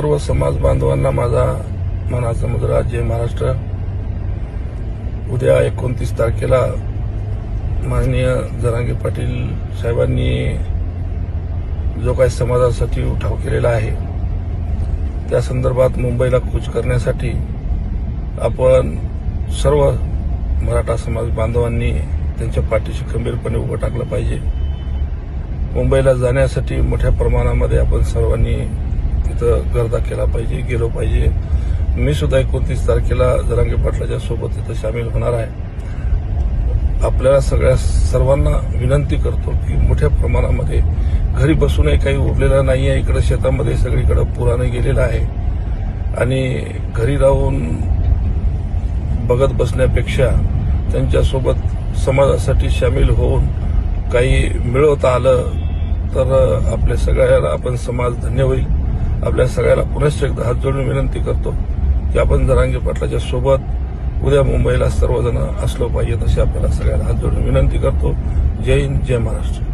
सर्व समाज बांधवांना माझा मनाचा मुजरा जय महाराष्ट्र। उद्या 29 तारखेला माननीय जरांगे पाटील साहेबांनी जो काही समाजासाठी उठाव केलेला आहे त्या संदर्भात मुंबईला कूच करण्यासाठी आपण सर्व मराठा समाज बांधवांनी त्यांच्या पाठीशी खंबीरपणे उभं टाकलं पाहिजे। मुंबईला जाण्यासाठी मोठ्या प्रमाणामध्ये आपण सर्वांनी तिथं गर्दा केला पाहिजे, गेलो पाहिजे। मी सुद्धा 29 तारखेला जरांगे पाटलाच्या सोबत तिथं सामील होणार आहे। आपल्याला सर्वांना विनंती करतो की मोठ्या प्रमाणामध्ये घरी बसूनही काही उरलेलं नाही आहे। इकडे शेतामध्ये सगळीकडे पुराने गेलेलं आहे आणि घरी राहून बघत बसण्यापेक्षा त्यांच्यासोबत समाजासाठी सामील होऊन काही मिळवता आलं तर आपल्या सगळ्याला आपण समाज धन्य होईल। आपल्या सगळ्याला पुनश्च एकदा हात जोडून विनंती करतो की आपण जरांगे पाटलाच्या सोबत उद्या मुंबईला सर्वजण असलो पाहिजे, तशी आपल्याला सगळ्याला हात जोडून विनंती करतो। जय हिंद, जय महाराष्ट्र।